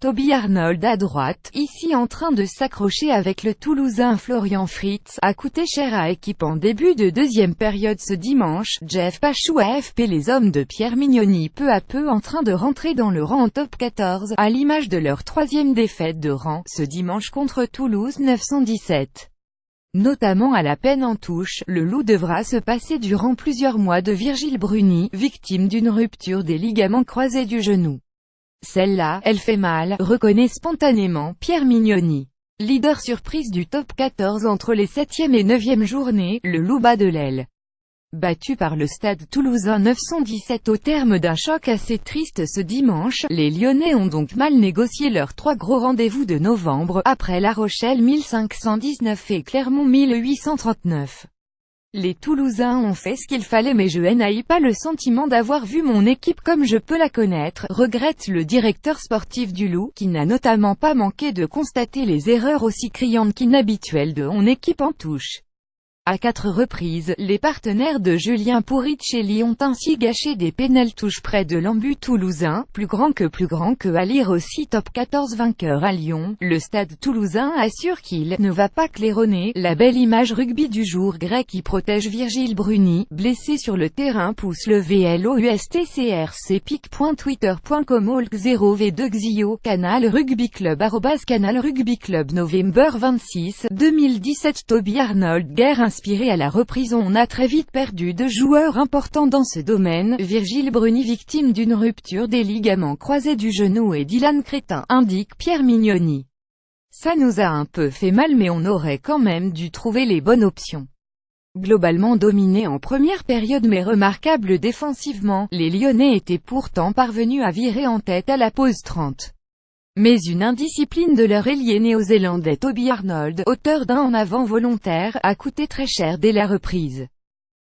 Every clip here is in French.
Toby Arnold à droite, ici en train de s'accrocher avec le Toulousain Florian Fritz, a coûté cher à équipe en début de deuxième période ce dimanche. Jeff Pachou AFP. Les hommes de Pierre Mignoni peu à peu en train de rentrer dans le rang en top 14, à l'image de leur troisième défaite de rang, ce dimanche contre Toulouse 917. Notamment à la peine en touche, le Loup devra se passer durant plusieurs mois de Virgile Bruni, victime d'une rupture des ligaments croisés du genou. Celle-là, elle fait mal, reconnaît spontanément Pierre Mignoni. Leader surprise du top 14 entre les 7e et 9e journées, le Loup bat de l'aile. Battu par le Stade Toulousain 917 au terme d'un choc assez triste ce dimanche, les Lyonnais ont donc mal négocié leurs trois gros rendez-vous de novembre, après La Rochelle 1519 et Clermont 1839. Les Toulousains ont fait ce qu'il fallait mais je n'ai pas le sentiment d'avoir vu mon équipe comme je peux la connaître, regrette le directeur sportif du Loup, qui n'a notamment pas manqué de constater les erreurs aussi criantes qu'inhabituelles de son équipe en touche. À 4 reprises, les partenaires de Julien Pourricelli ont ainsi gâché des pénal-touches près de l'embut toulousain, plus grand que à lire aussi top 14 vainqueur à Lyon. Le Stade Toulousain assure qu'il ne va pas claironner. La belle image rugby du jour grec qui protège Virgile Bruni, blessé sur le terrain, pousse le VLOUSTCRC pic.twitter.com Hulk 0v2 Xio, Canal Rugby Club @Canal Rugby Club November 26, 2017. Toby Arnold. Guerre inspiré à la reprise. On a très vite perdu deux joueurs importants dans ce domaine, Virgile Bruni victime d'une rupture des ligaments croisés du genou et Dylan Crétin, indique Pierre Mignoni. Ça nous a un peu fait mal mais on aurait quand même dû trouver les bonnes options. Globalement dominés en première période mais remarquables défensivement, les Lyonnais étaient pourtant parvenus à virer en tête à la pause 30. Mais une indiscipline de leur ailier néo-zélandais Toby Arnold, auteur d'un en avant volontaire, a coûté très cher dès la reprise.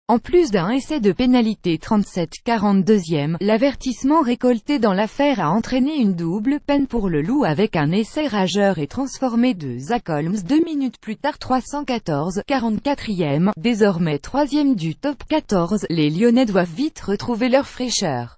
En plus d'un essai de pénalité 37-42e, l'avertissement récolté dans l'affaire a entraîné une double peine pour le Loup avec un essai rageur et transformé de Zach Holmes 2 minutes plus tard 314-44e, désormais troisième du top 14, les Lyonnais doivent vite retrouver leur fraîcheur.